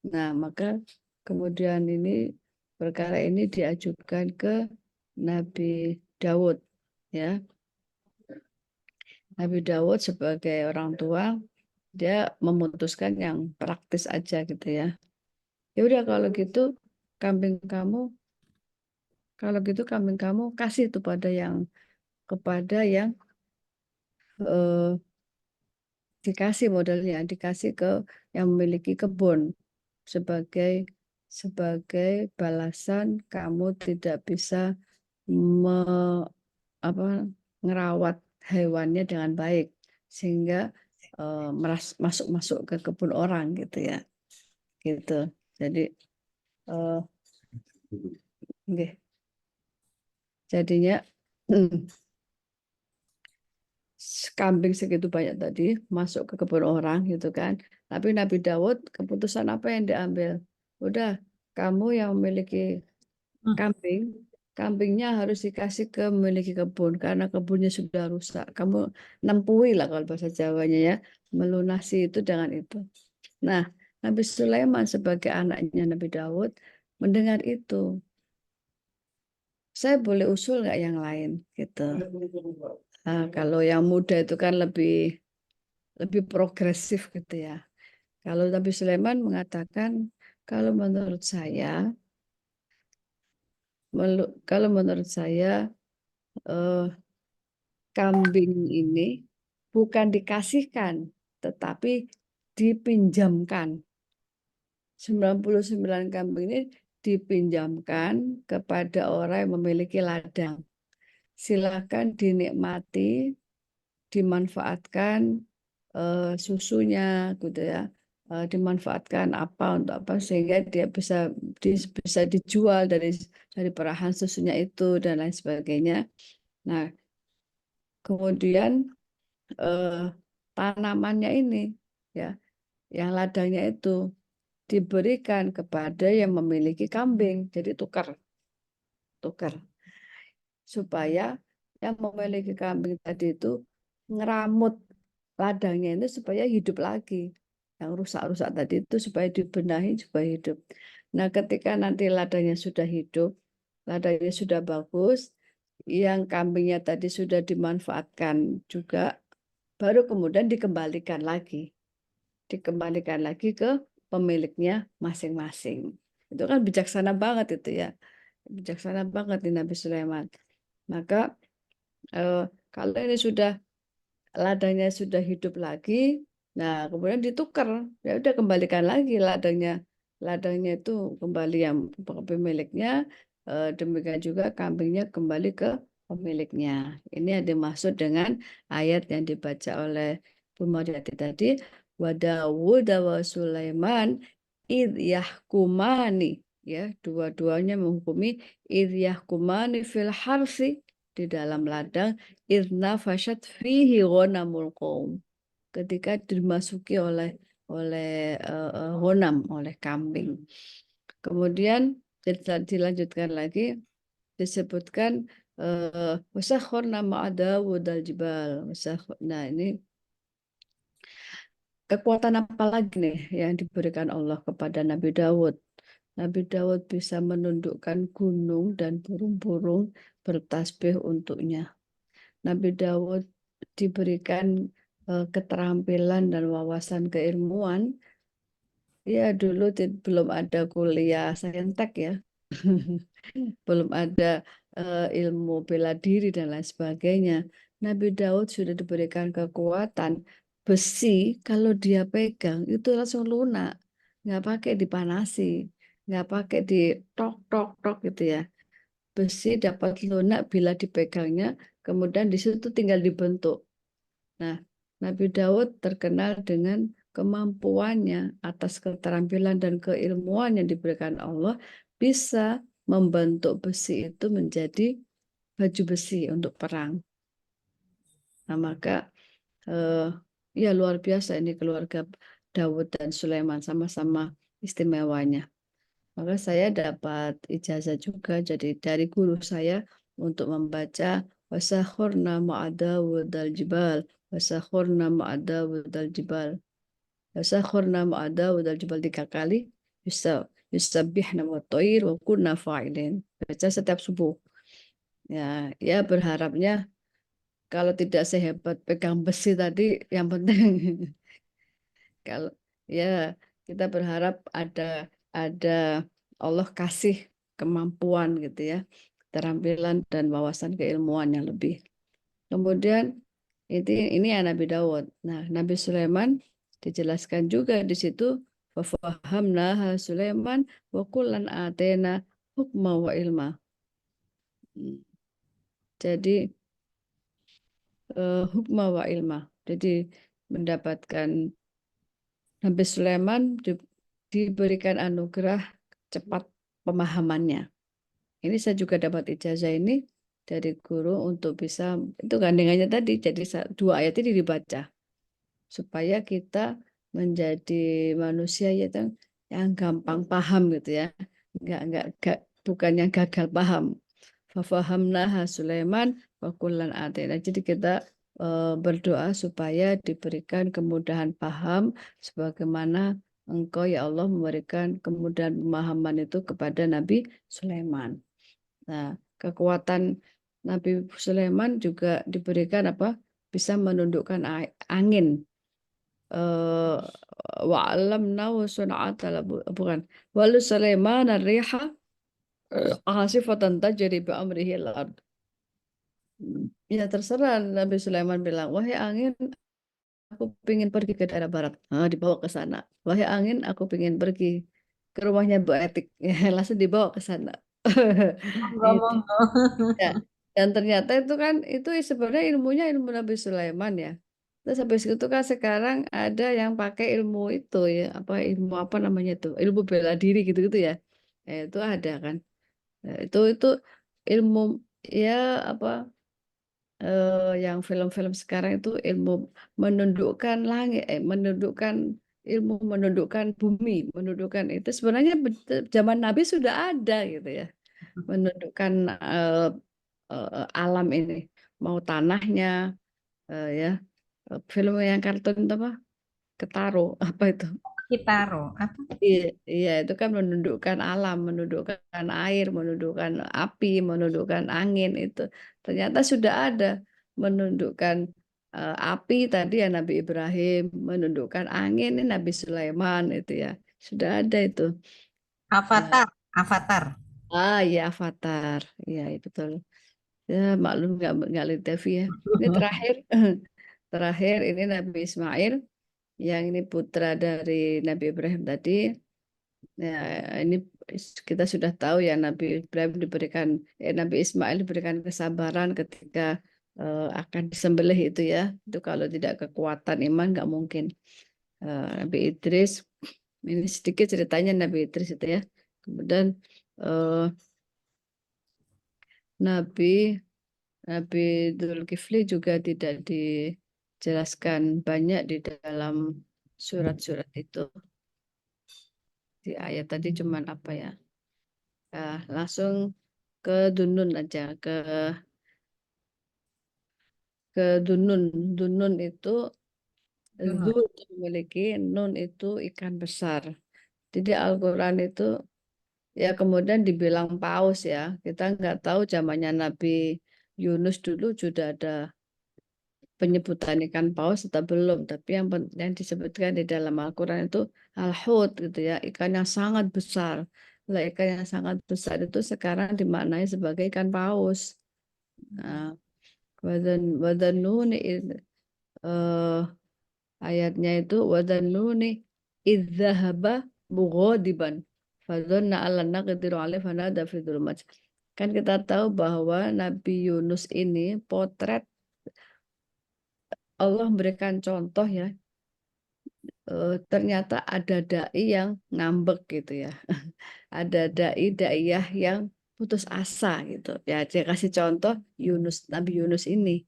C: Nah, maka kemudian ini perkara ini diajukan ke Nabi Daud ya. Nabi Daud sebagai orang tua dia memutuskan yang praktis aja gitu ya. Ya udah kalau gitu kambing kamu kasih itu kepada yang eh, dikasih modalnya, dikasih ke yang memiliki kebun sebagai sebagai balasan kamu tidak bisa me, apa, ngerawat hewannya dengan baik sehingga masuk ke kebun orang gitu ya, gitu. Jadi eh, nggih. Jadinya kambing segitu banyak tadi masuk ke kebun orang gitu kan. Tapi Nabi Daud keputusan apa yang diambil? Udah, kamu yang memiliki kambing, kambingnya harus dikasih ke memiliki kebun karena kebunnya sudah rusak. Kamu nempui lah kalau bahasa Jawanya ya, melunasi itu dengan itu. Nah, Nabi Sulaiman sebagai anaknya Nabi Daud mendengar itu. Saya boleh usul nggak yang lain gitu. Kalau yang muda itu kan lebih progresif gitu ya. Kalau Nabi Sulaiman mengatakan kalau menurut saya eh, kambing ini bukan dikasihkan tetapi dipinjamkan. 99 kambing ini dipinjamkan kepada orang yang memiliki ladang. Silakan dinikmati, dimanfaatkan susunya gitu ya, dimanfaatkan apa untuk apa sehingga dia bisa dijual dari perahan susunya itu dan lain sebagainya. Nah, kemudian tanamannya ini ya, yang ladangnya itu diberikan kepada yang memiliki kambing, jadi tukar supaya yang memiliki kambing tadi itu ngeramut ladangnya itu supaya hidup lagi. Yang rusak-rusak tadi itu supaya dibenahi supaya hidup. Nah, ketika nanti ladangnya sudah hidup, ladangnya sudah bagus, yang kambingnya tadi sudah dimanfaatkan juga, baru kemudian dikembalikan lagi ke pemiliknya masing-masing. Itu kan bijaksana banget itu ya, bijaksana banget nih Nabi Sulaiman. Maka kalau ini sudah ladangnya sudah hidup lagi, nah kemudian ditukar, ya udah kembalikan lagi ladangnya itu kembali yang pemiliknya, demikian juga kambingnya kembali ke pemiliknya. Ini ada maksud dengan ayat yang dibaca oleh Bu Mariati tadi, wa Dawud wa Sulaiman id yahkumani, ya dua-duanya menghukumi id yahkumani fil harsi, di dalam ladang, irna fasyad fihi ghanamul qaum, ketika dimasuki oleh ghanam, oleh kambing. Kemudian dilanjutkan lagi, disebutkan wasakhorna ma'a Dawud al-jibal. Nah, ini kekuatan apa lagi nih yang diberikan Allah kepada Nabi Dawud? Nabi Dawud bisa menundukkan gunung dan burung-burung bertasbih untuknya. Nabi Dawud diberikan keterampilan dan wawasan keilmuan. Ya, dulu belum ada kuliah saintek ya. Belum ada ilmu bela diri dan lain sebagainya. Nabi Daud sudah diberikan kekuatan, besi kalau dia pegang itu langsung lunak, nggak pakai dipanasi, nggak pakai di tok tok tok gitu ya. Besi dapat lunak bila dipegangnya, kemudian di situ tinggal dibentuk. Nah, Nabi Daud terkenal dengan kemampuannya atas keterampilan dan keilmuan yang diberikan Allah, bisa membentuk besi itu menjadi baju besi untuk perang. Nah, maka ya luar biasa ini keluarga Daud dan Sulaiman, sama-sama istimewanya. Maka saya dapat ijazah juga jadi dari guru saya untuk membaca wasakhorna ma'a Dawud al-jibal, wasakhorna ma'a Dawud al-jibal, wasakhorna ma'a Dawud al-jibal 3 kali, yusabbihna wa thair wa kunna fa'ilin. Baca setiap subuh. Ya, ya berharapnya kalau tidak sehebat pegang besi tadi, yang penting kalau ya kita berharap ada Allah kasih kemampuan gitu ya, keterampilan dan wawasan keilmuan yang lebih. Kemudian ini ya Nabi Dawud. Nah, Nabi Sulaiman dijelaskan juga di situ, wa fahamnaha Sulaiman wa kullan atena hukma wa ilma. Jadi hukma wa ilma. Jadi mendapatkan Nabi Sulaiman diberikan anugerah cepat pemahamannya. Ini saya juga dapat ijazah ini dari guru untuk bisa, itu gandengannya tadi, jadi 2 ayat ini dibaca supaya kita menjadi manusia yang gampang paham gitu ya, bukan yang gagal paham. Fafahamnaha Sulaiman wa kullan atena. Jadi kita berdoa supaya diberikan kemudahan paham sebagaimana Engkau ya Allah memberikan kemudahan pemahaman itu kepada Nabi Sulaiman. Nah, kekuatan Nabi Sulaiman juga diberikan apa? Bisa menundukkan angin. Wa alamnahu sun'ata bukan. Walu Sulaiman ar-riha asifatan tajri bi amrihi al-ard. Ya terserah, Nabi Sulaiman bilang, wahai angin, aku ingin pergi ke daerah barat. Dibawa ke sana. Wahai angin, aku ingin pergi ke rumahnya Bu Etik. Ya, langsung dibawa ke sana. Itu.
B: Monggo-monggo.
C: Ya. Dan ternyata itu sebenarnya ilmunya ilmu Nabi Sulaiman ya. Terus habis itu kan sekarang ada yang pakai ilmu itu ya, ilmu apa namanya itu? Ilmu bela diri gitu-gitu ya. Itu ada kan. Itu ilmu ya apa yang film-film sekarang itu ilmu menundukkan langit, ilmu menundukkan bumi, menundukkan itu sebenarnya zaman Nabi sudah ada gitu ya, menundukkan alam ini, mau tanahnya ya, film yang kartun itu apa, Ketaro apa itu,
B: Kitaro, apa?
C: Iya, iya, itu kan menundukkan alam, menundukkan air, menundukkan api, menundukkan angin itu. Ternyata sudah ada menundukkan api tadi ya Nabi Ibrahim, menundukkan angin ini Nabi Sulaiman itu ya. Sudah ada itu. Eh,
B: Avatar, Avatar.
C: ya Avatar. Iya, iya, betul. Ya, maklum nggak lihat TV ya. Ini terakhir, terakhir ini Nabi Ismail, yang ini putra dari Nabi Ibrahim tadi. Ya, ini kita sudah tahu ya Nabi Ibrahim diberikan, Nabi Ismail diberikan kesabaran ketika akan disembelih itu ya. Itu kalau tidak kekuatan iman nggak mungkin. Nabi Idris, ini sedikit ceritanya Nabi Idris itu ya. Kemudian eh, Nabi Nabi Dzulkifli juga tidak dijelaskan banyak di dalam surat-surat itu. Di ayat tadi cuman apa ya? Langsung ke Dunun aja, ke Dunun. Dunun itu
B: Yunus.
C: Dzul memiliki, Nun itu ikan besar. Jadi Al-Quran itu ya kemudian dibilang paus ya. Kita nggak tahu zamannya Nabi Yunus dulu sudah ada penyebutan ikan paus atau belum. Tapi yang disebutkan di dalam Al-Quran itu Al-Hut gitu ya, ikan yang sangat besar. Lah ikan yang sangat besar itu sekarang dimaknai sebagai ikan paus. Nah, wadanuni ayatnya itu wadanuni idzahaba mughadiban fadzanna allan naqdiru alaihi fanada fi dzulumat. Kan kita tahu bahwa Nabi Yunus ini potret Allah memberikan contoh ya, ternyata ada dai yang ngambek gitu ya. Ada daiyah yang putus asa gitu. Ya, saya kasih contoh Nabi Yunus ini.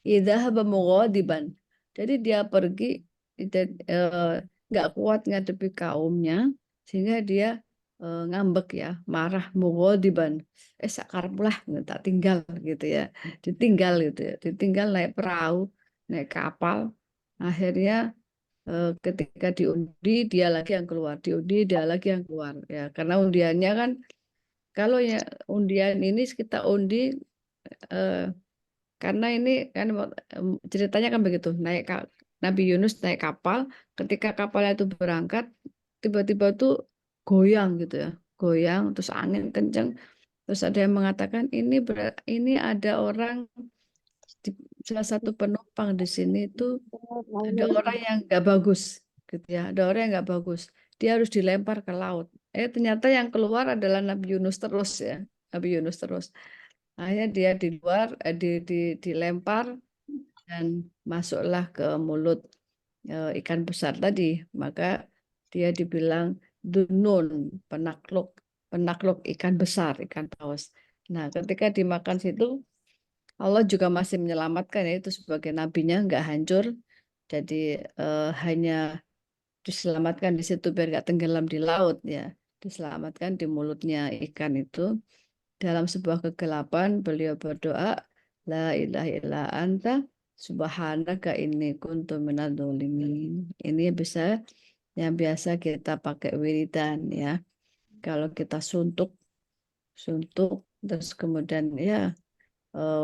C: Idzahaba mughadiban. Jadi dia pergi dan nggak kuat ngadepi kaumnya sehingga dia ngambek ya, marah mughadiban. Sakarep lah tak tinggal gitu ya. Ditinggal gitu ya. Ditinggal naik perahu, naik kapal. Akhirnya ketika diundi dia lagi yang keluar, diundi dia lagi yang keluar ya. Karena undiannya kan kalau ya undian ini kita undi eh, karena ini kan ceritanya kan begitu, Nabi Yunus naik kapal, ketika kapalnya itu berangkat, tiba-tiba tuh goyang gitu ya, goyang, terus angin kencang, terus ada yang mengatakan ini ada orang, salah satu penumpang di sini itu ada orang yang nggak bagus, gitu ya, ada orang yang nggak bagus, dia harus dilempar ke laut. Ternyata yang keluar adalah Nabi Yunus terus ya, Nabi Yunus terus. Akhirnya dia di luar, dilempar dan masuklah ke mulut ikan besar tadi. Maka dia dibilang dunun, penakluk, penakluk ikan besar, ikan paus. Nah, ketika dimakan situ, Allah juga masih menyelamatkan ya, itu sebagai nabinya nggak hancur. Jadi hanya diselamatkan di situ biar nggak tenggelam di laut ya. Diselamatkan di mulutnya ikan itu. Dalam sebuah kegelapan, beliau berdoa, La ilaha illa anta, subhanaka inni kuntu minadz dzalimin. Ini bisa yang biasa kita pakai wiridan ya. Kalau kita suntuk, suntuk, terus kemudian ya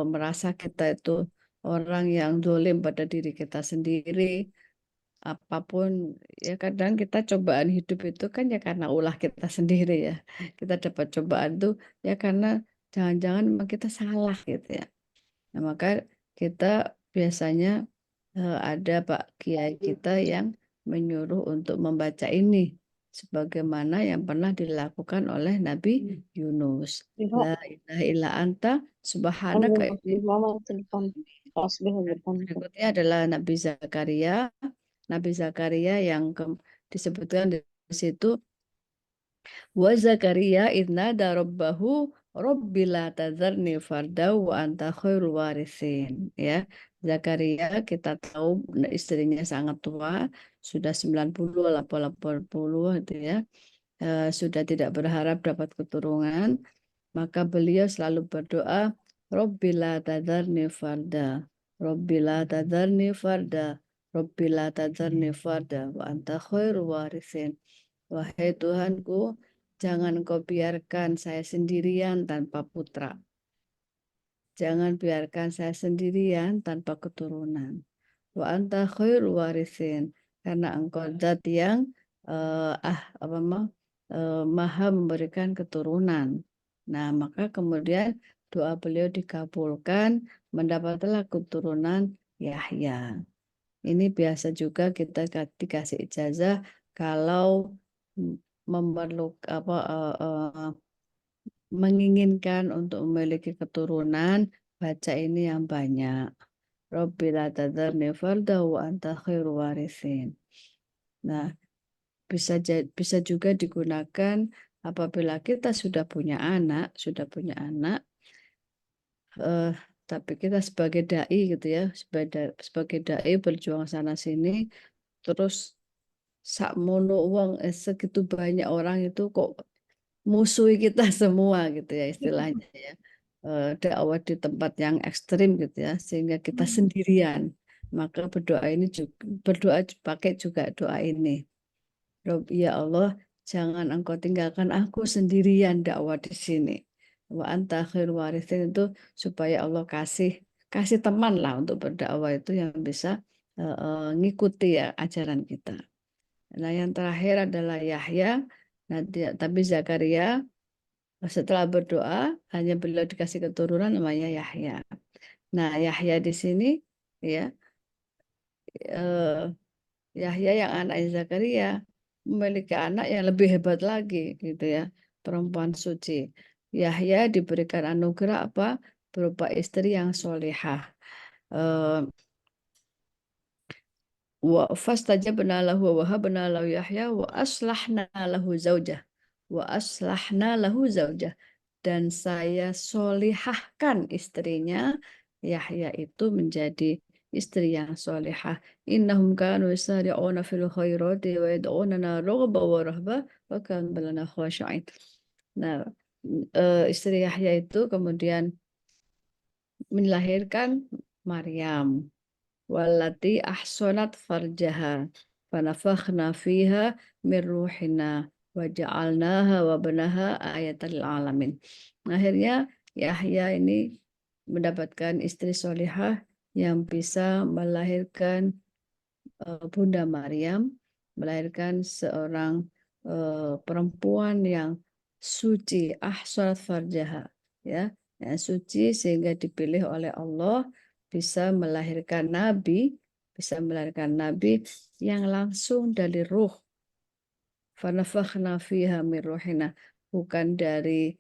C: merasa kita itu orang yang dolim pada diri kita sendiri, apapun ya kadang kita cobaan hidup itu kan ya karena ulah kita sendiri ya. Kita dapat cobaan tuh ya karena jangan-jangan memang kita salah gitu ya. Nah, maka kita biasanya ada Pak Kiai kita yang menyuruh untuk membaca ini sebagaimana yang pernah dilakukan oleh Nabi Yunus. La ilaha illa anta subhanaka inni. Berikutnya adalah Nabi Zakaria. Nabi Zakaria yang disebutkan di situ wa Zakaria idna darabbahu Rabbila tadzarni fardau wa anta khairul warisin ya. Zakaria kita tahu istrinya sangat tua, sudah 90 atau 80 itu ya. Sudah tidak berharap dapat keturunan, maka beliau selalu berdoa, Rabbila tadarni farda, Rabbila tadarni farda, Rabbi la tadharni farda wa anta khairul warithin. Wahai Tuhanku, jangan Engkau biarkan saya sendirian tanpa putra. Jangan biarkan saya sendirian tanpa keturunan. Wa anta khairul warithin, karena Engkau zat yang maha memberikan keturunan. Nah, maka kemudian doa beliau dikabulkan, mendapatlah keturunan Yahya. Ini biasa juga kita dikasih ijazah kalau menginginkan untuk memiliki keturunan, baca ini yang banyak. Rabbi la tadharni farda wa anta khairu warithin. Nah, bisa juga digunakan apabila kita sudah punya anak, tapi kita sebagai dai gitu ya, sebagai dai berjuang sana sini, terus sakmono uang segitu banyak orang itu kok musuhi kita semua gitu ya istilahnya ya. Dakwah di tempat yang ekstrim gitu ya, sehingga kita sendirian. Maka berdoa pakai juga doa ini. Ya Allah, jangan Engkau tinggalkan aku sendirian dakwah di sini. Wa anta khairul warithin, itu supaya Allah kasih teman lah untuk berdakwah itu yang bisa ngikuti ya ajaran kita. Nah, yang terakhir adalah Yahya. Tapi Zakaria setelah berdoa hanya beliau dikasih keturunan namanya Yahya. Nah, Yahya di sini ya, eh, Yahya yang anaknya Zakaria memiliki anak yang lebih hebat lagi gitu ya, perempuan suci. Yahya diberikan anugerah apa? Berupa istri yang solehah. Eh, wa fastajabna lahu wa wahabna lahu Yahya wa aslahna lahu zaujah. Wa aslahna lahu zaujah. Dan saya solihahkan istrinya. Yahya itu menjadi istri yang solihah. Innahum kanu yusari'una fil khairati wa yad'unana raghaba wa rahba wa kanu lana khashi'in. Nah, istri Yahya itu kemudian melahirkan Maryam. Wallati ahsanat farjaha fanafakhna fiha min ruhina wa ja'alnaha wa banaha ayatan lil alamin. Akhirnya Yahya ini mendapatkan istri solihah yang bisa melahirkan Bunda Maryam, melahirkan seorang perempuan yang suci, ahsanat farjaha, ya, yang suci sehingga dipilih oleh Allah bisa melahirkan nabi yang langsung dari ruh. Fanafakhna fiha min ruhina, bukan dari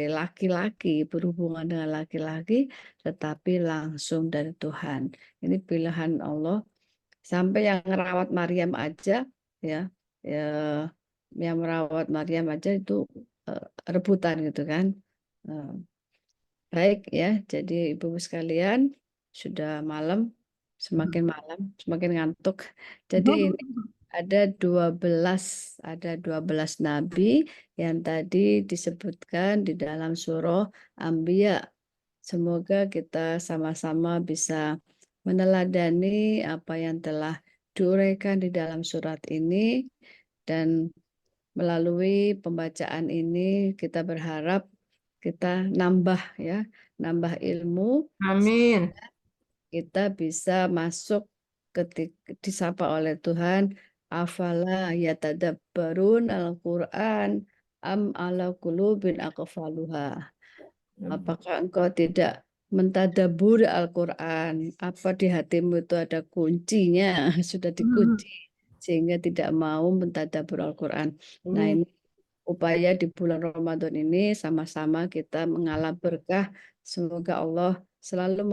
C: laki-laki, berhubungan dengan laki-laki, tetapi langsung dari Tuhan. Ini pilihan Allah. Sampai yang merawat Maryam aja, ya, ya, yang merawat Maryam aja itu rebutan gitu kan. Baik ya, jadi ibu sekalian, sudah malam, semakin malam, semakin ngantuk. Jadi ini ada 12 nabi yang tadi disebutkan di dalam surah Anbiya. Semoga kita sama-sama bisa meneladani apa yang telah diuraikan di dalam surat ini, dan melalui pembacaan ini kita berharap kita nambah ilmu,
D: Amin.
C: kita bisa masuk disapa oleh Tuhan. Afala yatadabbarun al-Quran am ala qulubin aqfaluha. Apakah engkau tidak mentadabur Al-Quran? Apa di hatimu itu ada kuncinya, sudah dikunci sehingga tidak mau mentadabur Al-Quran. Nah, ini upaya di bulan Ramadan ini sama-sama kita mengalami berkah. Semoga Allah selalu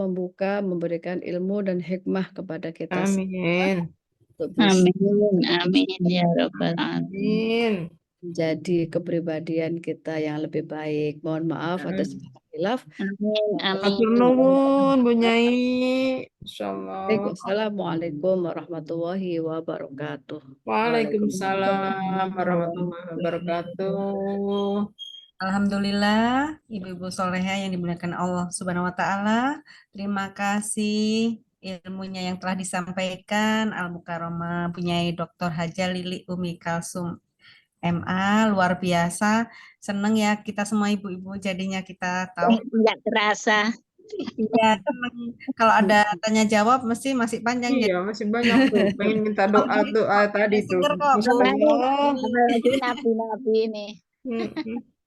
C: memberikan ilmu dan hikmah kepada kita
D: Amin.
C: untuk bisa
E: Amin, amin ya Rabbal Alamin.
D: Amin.
C: menjadi kepribadian kita yang lebih baik. Mohon maaf atas khilaf.
E: Amin, amin.
D: Matur nuwun Bu Nyai. Insyaallah.
C: Assalamualaikum warahmatullahi wabarakatuh.
D: Waalaikumsalam warahmatullahi wabarakatuh.
B: Alhamdulillah, ibu-ibu soleha yang dimuliakan Allah Subhanahu wa Ta'ala. Terima kasih ilmunya yang telah disampaikan Al-Mukarramah Bunyai Dr. Haja Lili Umi Kalsum MA, luar biasa. Seneng ya kita semua ibu-ibu jadinya kita tahu.
E: Nggak terasa.
B: Iya, seneng. Kalau ada tanya jawab mesti masih panjang.
D: Iya, masih banyak tuh. Pengen minta doa-doa tadi tuh.
B: Seger kok, Bu.
D: Allah.
E: Apalagi nabi-nabi ini.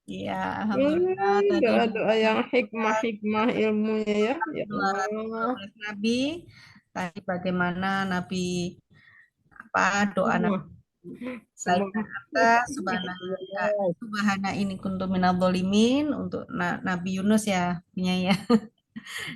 B: Iya, alhamdulillah tadi
D: Doa-doa yang hikmah-hikmah ilmunya ya. Ya Allah.
B: 12 Nabi. Tadi bagaimana Nabi doa Nabi
D: Semua.
B: Subhana ini kuntu minadzolimin untuk Nabi Yunus ya punya ya.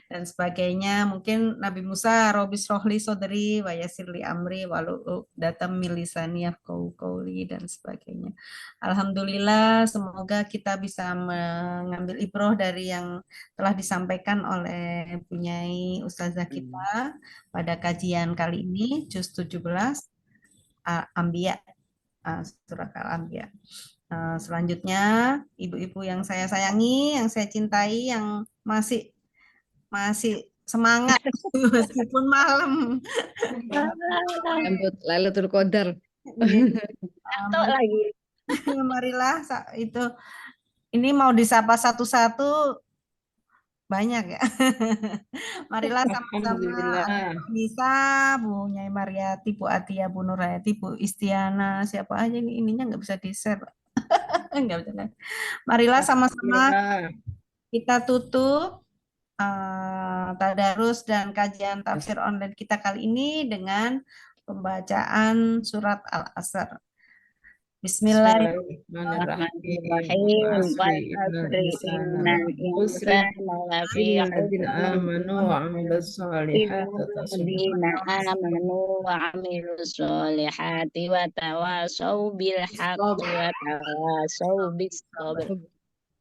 B: Dan sebagainya. Mungkin Nabi Musa, Robis Rohli Sodri, Wayasirli Amri, Walu Datam Milisani Qauli dan sebagainya. Alhamdulillah, semoga kita bisa mengambil ibroh dari yang telah disampaikan oleh Bunyai Ustazah kita pada kajian kali ini, Juz 17, Anbiya, Surat Al-Anbiya. Selanjutnya, ibu-ibu yang saya sayangi, yang saya cintai, yang masih semangat meskipun malam.
C: Sambut Lailatul Qadar.
E: Atau lagi.
B: Marilah itu. Ini mau disapa satu-satu banyak ya. Marilah sama-sama Nisa, Bu Nyai Mariati, Bu Atia, Bu Nurhayati, Bu Istiana, siapa aja ini ininya nggak bisa di-share. Nggak bisa. Marilah sama-sama kita tutup tadarus dan kajian tafsir online kita kali ini dengan pembacaan surat Al-Asr.
E: Bismillahirrahmanirrahim.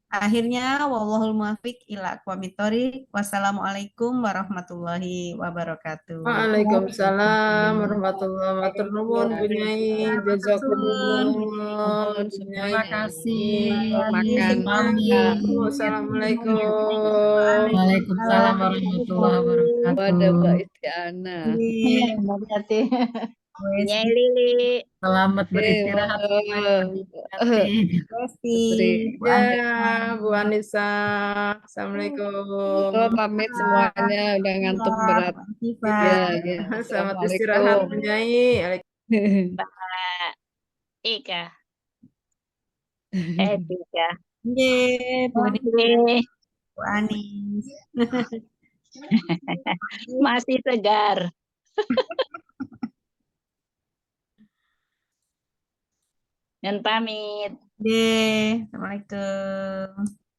B: Akhirnya, wallahul muwaffiq ila aqwamit thoriq. Wassalamualaikum warahmatullahi wabarakatuh.
D: Waalaikumsalam warahmatullahi wabarakatuh. Bunyai, jazakumullah.
C: Terima kasih.
D: Makan. Wassalamualaikum.
F: Waalaikumsalam warahmatullahi wabarakatuh.
C: Pada Mbak Istiana.
E: Nyai Lili.
F: Selamat beristirahat.
D: Ya, Bu Anissa. Assalamualaikum.
C: Pamit semuanya, udah ngantuk berat. Ya.
D: Selamat istirahat, Nyai.
E: Pak Ika. Ika.
B: Bu Anis.
E: Masih segar. Dan pamit.
B: Assalamualaikum.